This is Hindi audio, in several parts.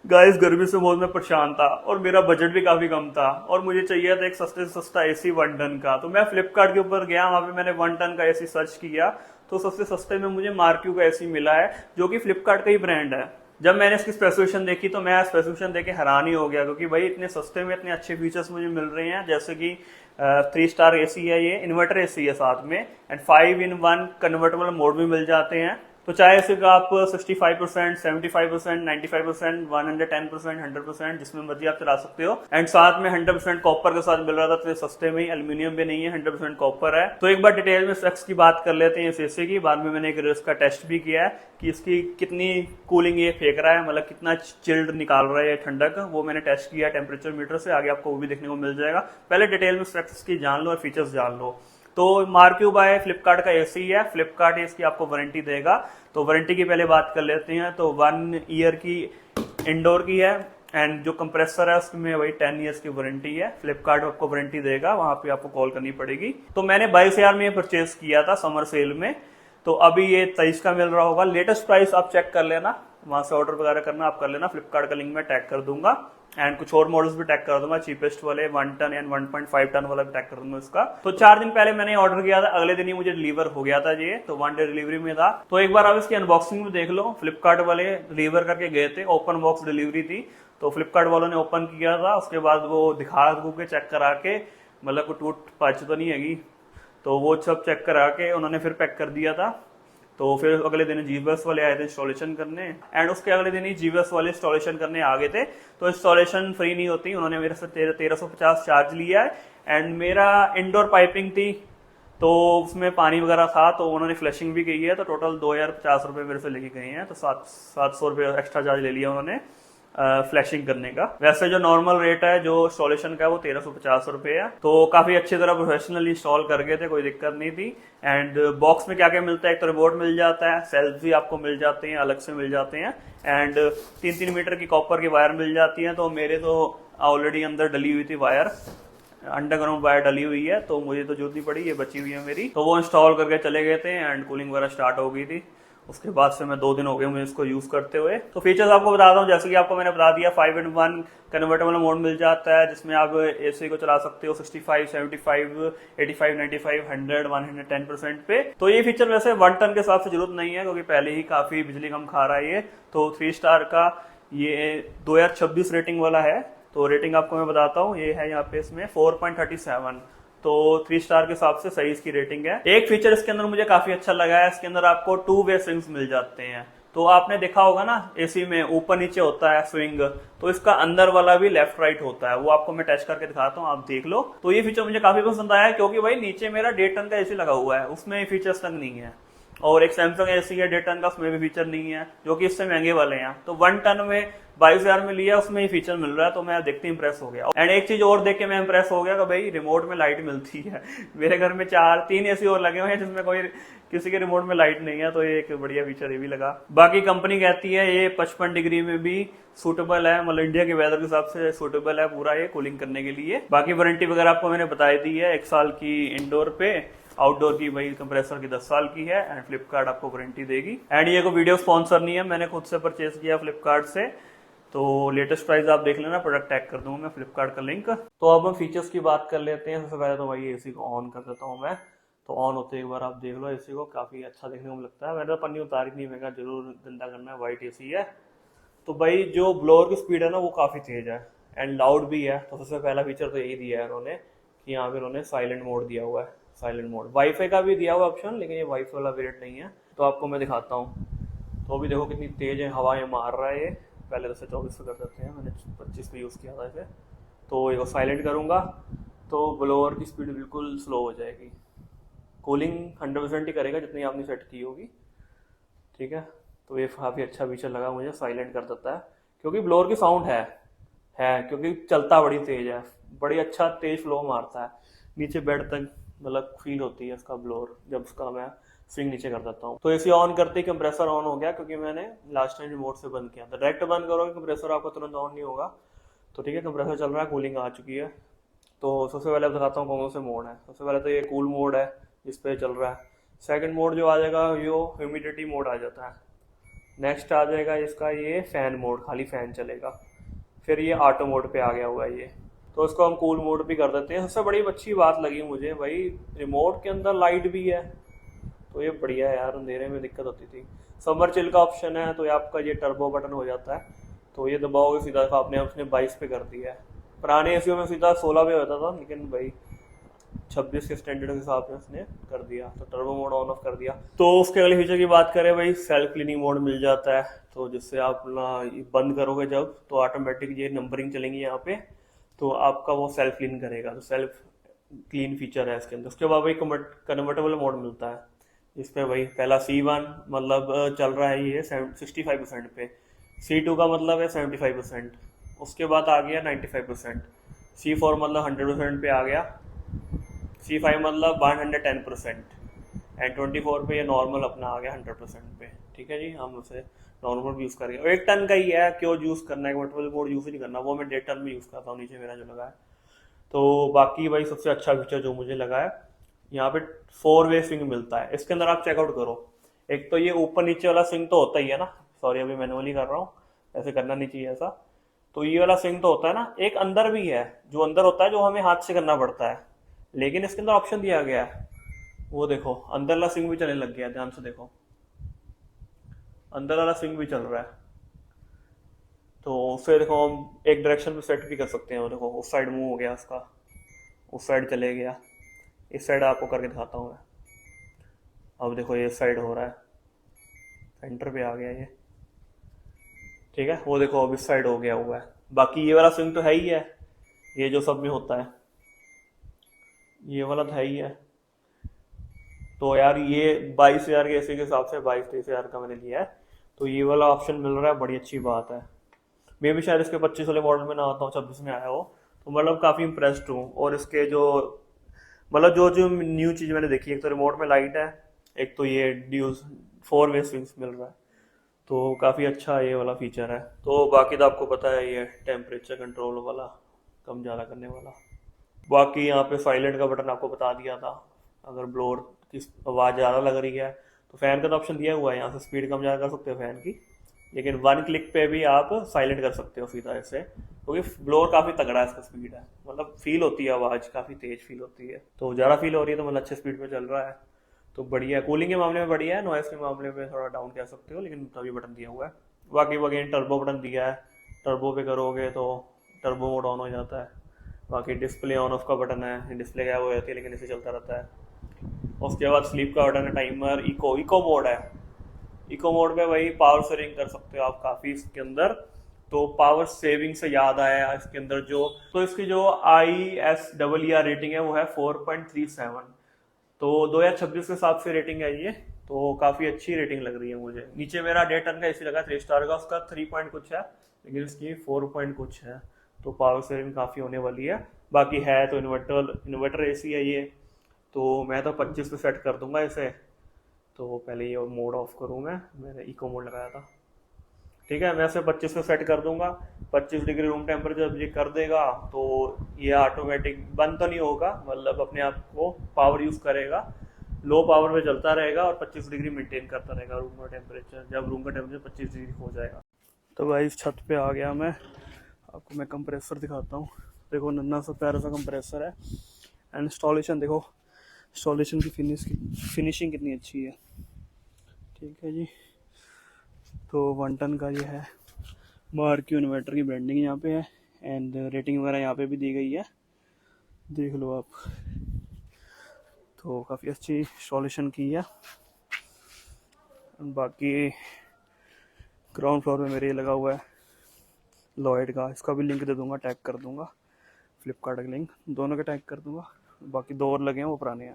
गाइस गर्मी से बहुत मैं परेशान था और मेरा बजट भी काफी कम था और मुझे चाहिए था एक सस्ते से सस्ता एसी 1 टन का। तो मैं फ्लिपकार्ट के ऊपर गया, वहां पे मैंने 1 टन का एसी सर्च किया तो सबसे सस्ते में मुझे मार्क्यू का एसी मिला है, जो कि फ्लिपकार्ट का ही ब्रांड है। जब मैंने इसकी स्पेसिफिकेशन देखी तो मैं स्पेसिफिकेशन देख के हैरान ही हो गया, क्योंकि भाई इतने सस्ते में इतने अच्छे फीचर्स मुझे मिल रहे हैं। जैसे कि 3 स्टार एसी है, ये इन्वर्टर एसी है साथ में, एंड 5 in 1 कन्वर्टेबल मोड भी मिल जाते हैं। तो चाहे सिर्फ आप 65%, 75%, 95%, 110%, 100%, जिसमें मर्जी आप चला सकते हो। एंड साथ में 100% कॉपर के साथ मिल रहा था, तो सस्ते में ही, एल्यूमिनियम भी नहीं है, 100% कॉपर है। तो एक बार डिटेल में स्पेक्स की बात कर लेते हैं इस एसी की। बाद में मैंने एक इसका टेस्ट भी किया है कि इसकी कितनी कूलिंग ये फेंक रहा है, मतलब कितना चिल्ड निकाल रहा है ये ठंडक, वो मैंने टेस्ट किया टेम्परेचर मीटर से। आगे आपको वो भी देखने को मिल जाएगा। पहले डिटेल में स्पेक्स की जान लो और फीचर्स जान लो। तो मार्क्यू बाय फ्लिपकार्ट का एसी है। फ्लिपकार्ट इसकी आपको वारंटी देगा। तो वारंटी की पहले बात कर लेते हैं। तो 1 ईयर की इंडोर की है, एंड जो कंप्रेसर है उसमें वही 10 ईयर्स की वारंटी है। फ्लिपकार्ट आपको वारंटी देगा, वहां पे आपको कॉल करनी पड़ेगी। तो मैंने 22,000 में ये परचेज किया था समर सेल में। तो अभी ये 23 का मिल रहा होगा। लेटेस्ट प्राइस आप चेक कर लेना, वहां से ऑर्डर वगैरह करना आप कर लेना। फ्लिपकार्ट का लिंक मैं टैग कर दूंगा, एंड कुछ और मॉडल्स भी टैग कर दूंगा, चीपेस्ट वाले 1 टन एंड 1.5 टन वाला भी टैग कर दूंगा इसका। तो 4 दिन पहले मैंने ऑर्डर किया था, अगले दिन ही मुझे डिलीवर हो गया था ये। तो 1 डे डिलीवरी में था। तो एक बार आप इसकी अनबॉक्सिंग में देख लो। फ्लिपकार्ट वाले डिलीवर करके गए थे, ओपन बॉक्स डिलीवरी थी। तो फ्लिपकार्ट वालों ने ओपन किया था, उसके बाद वो दिखा के चेक करा के, मतलब कोई टूट पाच तो नहीं हैगी, तो वो सब चेक करा के उन्होंने फिर पैक कर दिया था। तो फिर अगले दिन जीबीएस वाले आए थे इंस्टॉलेशन करने, एंड उसके अगले दिन ही जीबीएस वाले इंस्टॉलेशन करने आ गए थे। तो इंस्टॉलेशन फ्री नहीं होती, उन्होंने मेरे से 1350 चार्ज लिया है। एंड मेरा इंडोर पाइपिंग थी, तो उसमें पानी वगैरह था, तो उन्होंने फ्लशिंग भी की है। तो टोटल 2050 रुपये मेरे से लेके गए हैं। तो 700 रुपये एक्स्ट्रा चार्ज ले लिया उन्होंने फ्लैशिंग करने का। वैसे जो नॉर्मल रेट है जो इंस्टॉलेशन का है वो 1350 रुपये है। तो काफी अच्छी तरह प्रोफेशनली इंस्टॉल कर गए थे, कोई दिक्कत नहीं थी। एंड बॉक्स में क्या क्या मिलता है, एक तो रिमोट मिल जाता है, सेल्स भी आपको मिल जाते हैं, अलग से मिल जाते हैं, एंड 3-3 मीटर की कॉपर की वायर मिल जाती है। तो मेरे तो ऑलरेडी अंदर डली हुई थी वायर, अंडरग्राउंड वायर डली हुई है, तो मुझे तो जरूरत नहीं पड़ी, ये बची हुई है मेरी। तो वो इंस्टॉल करके चले गए थे, एंड कूलिंग वगैरह स्टार्ट हो गई थी। उसके बाद से मैं 2 दिन हो गए मुझे इसको यूज करते हुए। तो फीचर्स आपको बताता हूँ। जैसे कि आपको मैंने बता दिया, 5 in 1 कन्वर्टेबल मोड मिल जाता है, जिसमें आप एसी को चला सकते हो 65, 75, 85, 95, 100, 110% पे। तो ये फीचर वैसे 1 टन के हिसाब से जरूरत नहीं है, क्योंकि पहले ही काफी बिजली कम खा रहा है ये। तो 3 स्टार का ये 2026 रेटिंग वाला है। तो रेटिंग आपको मैं बताता हूँ, ये है यहाँ पे इसमें 4.37। तो 3 स्टार के हिसाब से सही इसकी रेटिंग है। एक फीचर इसके अंदर मुझे काफी अच्छा लगा है, इसके अंदर आपको 2 वे स्विंग्स मिल जाते हैं। तो आपने देखा होगा ना, एसी में ऊपर नीचे होता है स्विंग, तो इसका अंदर वाला भी लेफ्ट राइट होता है। वो आपको मैं टेस्ट करके दिखाता हूँ, आप देख लो। तो ये फीचर मुझे काफी पसंद आया, क्योंकि भाई नीचे मेरा 1.5 टन का एसी लगा हुआ है, उसमें फीचर्स तक नहीं है। और एक सैमसंग एसी है 1.5 टन का, उसमें भी फीचर नहीं है, जो कि इससे महंगे वाले हैं। तो 1 टन में 22,000 में लिया, उसमें ही फीचर मिल रहा है। तो मैं देखते इंप्रेस हो गया। एंड एक चीज और देख के मैं इंप्रेस हो गया कि भाई रिमोट में लाइट मिलती है। मेरे घर में 3 एसी और लगे हुए हैं जिसमें कोई किसी के रिमोट में लाइट नहीं है। तो ये एक बढ़िया फीचर ये भी लगा। बाकी कंपनी कहती है ये 55 डिग्री में भी सूटेबल है, मतलब इंडिया के वेदर के हिसाब से सूटेबल है पूरा ये कूलिंग करने के लिए। बाकी वारंटी वगैरह आपको मैंने बताई दी है, 1 साल की इंडोर पे, आउटडोर की वही कंप्रेसर की 10 साल की है। एंड फ्लिपकार्ट आपको वारंटी देगी। एंड ये कोई वीडियो स्पॉन्सर नहीं है, मैंने खुद से परचेज किया फ्लिपकार्ट से। तो लेटेस्ट प्राइस आप देख लेना, प्रोडक्ट टैग कर दूंगा मैं फ्लिपकार्ट का लिंक। तो अब हम फीचर्स की बात कर लेते हैं। सबसे पहले तो भाई एसी को ऑन कर देता हूँ मैं। तो ऑन होते एक बार आप देख लो एसी को, काफी अच्छा देखने को लगता है। मैंने तो पन्नी उतारी नहीं, मैं जरूर गंदा करना है, व्हाइट एसी है। तो भाई जो ब्लोअर की स्पीड है ना वो काफी तेज है, एंड लाउड भी है। तो सबसे पहला फीचर तो यही दिया है उन्होंने, कि यहाँ पे उन्होंने साइलेंट मोड दिया हुआ है। साइलेंट मोड वाईफाई का भी दिया हुआ ऑप्शन, लेकिन ये वाईफाई वाला वेरिएंट नहीं है। तो आपको मैं दिखाता हूँ। तो अभी देखो कितनी तेज है, हवाएं मार रहा है ये। पहले तो 24 पे कर देते हैं, मैंने 25 पे यूज़ किया था इसे। तो ये साइलेंट करूँगा तो ब्लोअर की स्पीड बिल्कुल स्लो हो जाएगी। कूलिंग 100% ही करेगा जितनी आपने सेट की होगी, ठीक है। तो ये काफ़ी अच्छा फीचर लगा मुझे, साइलेंट कर देता है। क्योंकि ब्लोअर की साउंड है क्योंकि चलता बड़ी तेज है, बड़ी अच्छा तेज फ्लो मारता है नीचे बेड तक, मतलब फील होती है इसका ब्लोअर जब उसका मैं स्विंग नीचे कर देता हूँ। तो एसी ऑन करते ही कंप्रेसर ऑन हो गया, क्योंकि मैंने लास्ट टाइम रिमोट से बंद किया था। डायरेक्ट बंद करोगे कंप्रेसर आपका तुरंत ऑन नहीं होगा। तो ठीक है, कंप्रेसर चल रहा है, कूलिंग आ चुकी है। तो सबसे पहले अब दिखाता हूँ कौन से मोड है। सबसे पहले तो ये कूल मोड है जिस पे चल रहा है। सेकंड मोड जो आ जाएगा यो ह्यूमिडिटी मोड आ जाता है। नेक्स्ट आ जाएगा इसका ये फैन मोड, खाली फैन चलेगा। फिर ये ऑटो मोड पे आ गया हुआ है ये, तो इसको हम कूल मोड भी कर देते हैं। सबसे बड़ी अच्छी बात लगी मुझे भाई, रिमोट के अंदर लाइट भी है, तो ये बढ़िया है यार, अंधेरे में दिक्कत होती थी। समर चिल का ऑप्शन है, तो ये आपका ये टर्बो बटन हो जाता है, तो ये दबाओगे सीधा आपने उसने 22 पे कर दिया है। पुराने एसीओ में सीधा 16 पे होता था, लेकिन भाई 26 के स्टैंडर्ड के हिसाब से उसने कर दिया, तो टर्बो मोड ऑन ऑफ कर दिया। तो उसके अगले फीचर की बात करें भाई, सेल्फ क्लीनिंग मोड मिल जाता है, तो जिससे आप ना बंद करोगे जब, तो ऑटोमेटिक ये नंबरिंग चलेंगी यहाँ पे, तो आपका वो सेल्फ क्लीन करेगा, तो सेल्फ क्लीन फीचर है इसके अंदर। उसके बाद भाई कन्वर्टेबल मोड मिलता है, इस पे भाई पहला C1 मतलब चल रहा है ये 65% पे, C2 का मतलब है 75%, उसके बाद आ गया 95%, C4 मतलब 100% पे आ गया, C5 मतलब 110%, एंड 24 पे ये नॉर्मल अपना आ गया 100% पे। ठीक है जी, हम उसे नॉर्मल भी यूज़ करेंगे। 1 टन का ही है, क्यों यूज़ करना है, कन्वर्टेबल मोड यूज़ ही नहीं करना, वो मैं 1.5 टन में यूज़ करता हूँ, नीचे मेरा जो लगा है। तो बाकी भाई सबसे अच्छा फीचर जो मुझे लगा है, यहाँ पे 4 वे स्विंग मिलता है। इसके अंदर आप चेकआउट करो, एक तो ये ऊपर नीचे वाला स्विंग तो होता ही है ना, सॉरी अभी मैनुअली कर रहा हूँ, ऐसे करना नहीं चाहिए ऐसा। तो ये वाला स्विंग तो होता है ना, एक अंदर भी है, जो अंदर होता है जो हमें हाथ से करना पड़ता है, लेकिन इसके अंदर ऑप्शन दिया गया है, वो देखो अंदर वाला स्विंग भी चलने लग गया है, ध्यान से देखो अंदर वाला स्विंग भी चल रहा है। तो उससे देखो हम एक डायरेक्शन पे सेट भी कर सकते हैं, वो देखो उस साइड मूव हो गया उसका, उस साइड चले गया, इस साइड आपको करके दिखाता हूँ मैं। अब देखो ये साइड हो रहा है, सेंटर पे आ गया ये, ठीक है, वो देखो अब इस साइड हो गया हुआ है। बाकी ये वाला स्विंग तो है ही है, ये जो सब में होता है, ये वाला तो है ही है। तो यार ये 22,000 के एसी के हिसाब से 22-23,000 का मैंने लिया है, तो ये वाला ऑप्शन मिल रहा है, बड़ी अच्छी बात है। मैं भी शायद इसके 25 वाले मॉडल में ना आता हूँ, 26 में आया हो, तो मतलब काफ़ी इंप्रेस्ड हूँ। और इसके जो मतलब जो जो न्यू चीज़ मैंने देखी, एक तो रिमोट में लाइट है, एक तो ये ड्यूज 4 वे स्विंग्स मिल रहा है, तो काफ़ी अच्छा ये वाला फीचर है। तो बाकी तो आपको पता है ये टेम्परेचर कंट्रोल वाला, कम ज़्यादा करने वाला। बाकी यहाँ पे साइलेंट का बटन आपको बता दिया था, अगर ब्लोअर की आवाज़ ज़्यादा लग रही है तो फैन का तो ऑप्शन दिया हुआ है, यहाँ से स्पीड कम ज़्यादा कर सकते हो फैन की, लेकिन 1 क्लिक पे भी आप साइलेंट कर सकते हो सीधा ऐसे, क्योंकि ब्लोअर काफ़ी तगड़ा है, इसका स्पीड है, मतलब फील होती है आवाज़, काफ़ी तेज फील होती है, तो ज़्यादा फील हो रही है तो मतलब अच्छे स्पीड पे चल रहा है, तो बढ़िया है। कूलिंग के मामले में बढ़िया है, नॉइस के मामले में थोड़ा डाउन कह सकते हो, लेकिन तभी बटन दिया हुआ है। बाकी अगेन टर्बो बटन दिया है, टर्बो पे करोगे तो टर्बो मोड ऑन हो जाता है। बाकी डिस्प्ले ऑन ऑफ का बटन है, डिस्प्ले गायब हो जाती है लेकिन इसे चलता रहता है। उसके बाद स्लीप का बटन है, टाइमर, इको मोड है। इको मोड में वही पावर सेविंग कर सकते हो आप काफ़ी इसके अंदर। तो पावर सेविंग से याद आया, इसके अंदर जो तो इसकी जो ISEER रेटिंग है वो है 4.37, तो 2026 के हिसाब से रेटिंग है ये, तो काफ़ी अच्छी रेटिंग लग रही है मुझे। नीचे मेरा 1.5 टन का एसी लगा 3 स्टार का, उसका 3 पॉइंट कुछ है, लेकिन इसकी 4 पॉइंट कुछ है, तो पावर सेविंग काफ़ी होने वाली है। बाकी है तो इन्वर्टर एसी है ये, तो मैं तो 25 पे सेट कर दूंगा इसे। तो पहले ये मोड ऑफ करूँ, मैंने इको मोड लगाया था, ठीक है, मैं इसे 25 पे सेट कर दूंगा। 25 डिग्री रूम टेम्परेचर जब ये कर देगा तो ये ऑटोमेटिक बंद तो नहीं होगा, मतलब अपने आप को पावर यूज़ करेगा, लो पावर पे चलता रहेगा और 25 डिग्री मेंटेन करता रहेगा रूम का टेम्परेचर, जब रूम का टेम्परेचर 25 डिग्री हो जाएगा। तो भाई इस छत पे आ गया मैं, आपको मैं कंप्रेसर दिखाता हूँ। देखो नन्ना सा प्यारा सा कंप्रेसर है, एंड इंस्टॉलेशन देखो, इंस्टॉलेशन की फिनिशिंग कितनी अच्छी है, ठीक है जी। तो 1 टन का ये है, मार्क्यू इन्वर्टर की ब्रांडिंग यहाँ पे है, एंड रेटिंग वगैरह यहाँ पे भी दी गई है, देख लो आप। तो काफ़ी अच्छी इंस्टॉलेशन की है। बाकी ग्राउंड फ्लोर में मेरे ये लगा हुआ है लॉयड का, इसका भी लिंक दे दूंगा, टैग कर दूंगा, फ्लिपकार्ट का लिंक, दोनों के टैग कर दूंगा। बाकी 2 और लगे हैं, वो पुराने हैं।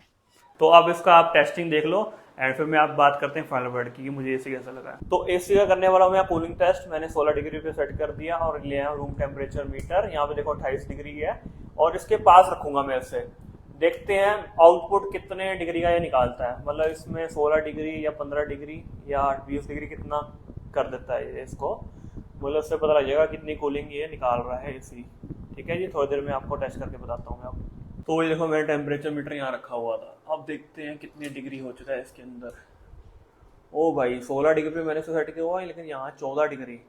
तो अब इसका आप टेस्टिंग देख लो, एंड फिर मैं आप बात करते हैं फाइनल वर्ड की कि मुझे एसी कैसा लगा है। तो एसी का करने वाला हूँ मैं कूलिंग टेस्ट, मैंने 16 डिग्री पे सेट कर दिया और ले आया रूम टेम्परेचर मीटर, यहाँ पे देखो 28 डिग्री है, और इसके पास रखूंगा मैं इसे, देखते हैं आउटपुट कितने डिग्री का ये निकालता है, मतलब इसमें 16 डिग्री या 15 डिग्री या 20 डिग्री कितना कर देता है ये इसको, मतलब इससे पता लग जाएगा कितनी कूलिंग ये निकाल रहा है एसी। ठीक है जी, थोड़ी देर में आपको टेस्ट करके बताता हूँ मैं आपको। तो ये देखो मेरा टेम्परेचर मीटर यहाँ रखा हुआ था, अब देखते हैं कितनी डिग्री हो चुका है इसके अंदर। ओ भाई 16 डिग्री पे मैंने सेट किया हुआ है, लेकिन यहाँ 14 डिग्री,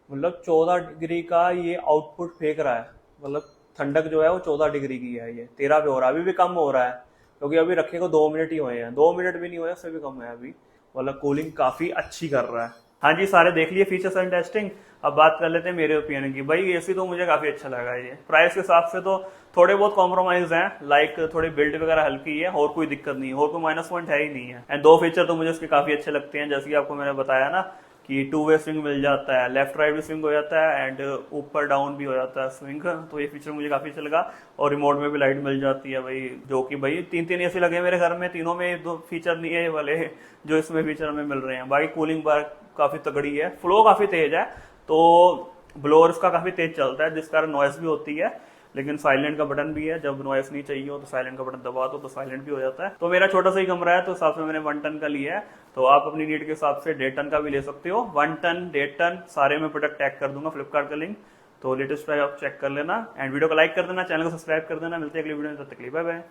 मतलब 14 डिग्री का ये आउटपुट फेंक रहा है। मतलब ठंडक जो है वो 14 डिग्री की है, ये 13 पे हो रहा है, अभी भी कम हो रहा है क्योंकि अभी रखे को 2 मिनट ही हुए हैं, 2 मिनट भी नहीं हुए, उससे भी कम है अभी। मतलब कूलिंग काफी अच्छी कर रहा है। हाँ जी, सारे देख लिए फीचर्स एंड टेस्टिंग। अब बात कर लेते हैं मेरे ओपिनियन की। भाई एसी तो मुझे काफी अच्छा लगा है, ये प्राइस के हिसाब से तो थोड़े बहुत कॉम्प्रोमाइज हैं, लाइक थोड़ी बिल्ड वगैरह हल्की है, और कोई दिक्कत नहीं है, और कोई माइनस पॉइंट है ही नहीं है। एंड दो फीचर तो मुझे उसके काफी अच्छे लगते हैं, जैसे कि आपको मैंने बताया ना कि टू वे स्विंग मिल जाता है, लेफ्ट राइट भी स्विंग हो जाता है एंड ऊपर डाउन भी हो जाता है स्विंग, तो ये फीचर मुझे काफी अच्छा लगा। और रिमोट में भी लाइट मिल जाती है भाई, जो कि भाई तीन तीन एसी लगे हैं मेरे घर में, तीनों में दो फीचर नहीं है ये वाले जो इसमें फीचर हमें मिल रहे हैं। बाकी कूलिंग बार काफी तगड़ी है, फ्लो काफी तेज है, तो ब्लोअर इसका काफी तेज चलता है जिस कारण नॉइस भी होती है, लेकिन साइलेंट का बटन भी है, जब नॉइस नहीं चाहिए हो तो साइलेंट का बटन दबा दो तो साइलेंट भी हो जाता है। तो मेरा छोटा सा ही कमरा है, तो हिसाब से मैंने 1 टन का लिया है, तो आप अपनी नीड के हिसाब से 1.5 टन का भी ले सकते हो। 1 टन, 1.5 टन सारे में प्रोडक्ट टैग कर दूंगा, फ्लिपकार्ट का लिंक, तो लेटेस्ट प्राइस आप चेक कर लेना एंड वीडियो को लाइक कर देना, चैनल को सब्सक्राइब कर देना। मिलते हैं अगली वीडियो में, तब तक के लिए बाय बाय।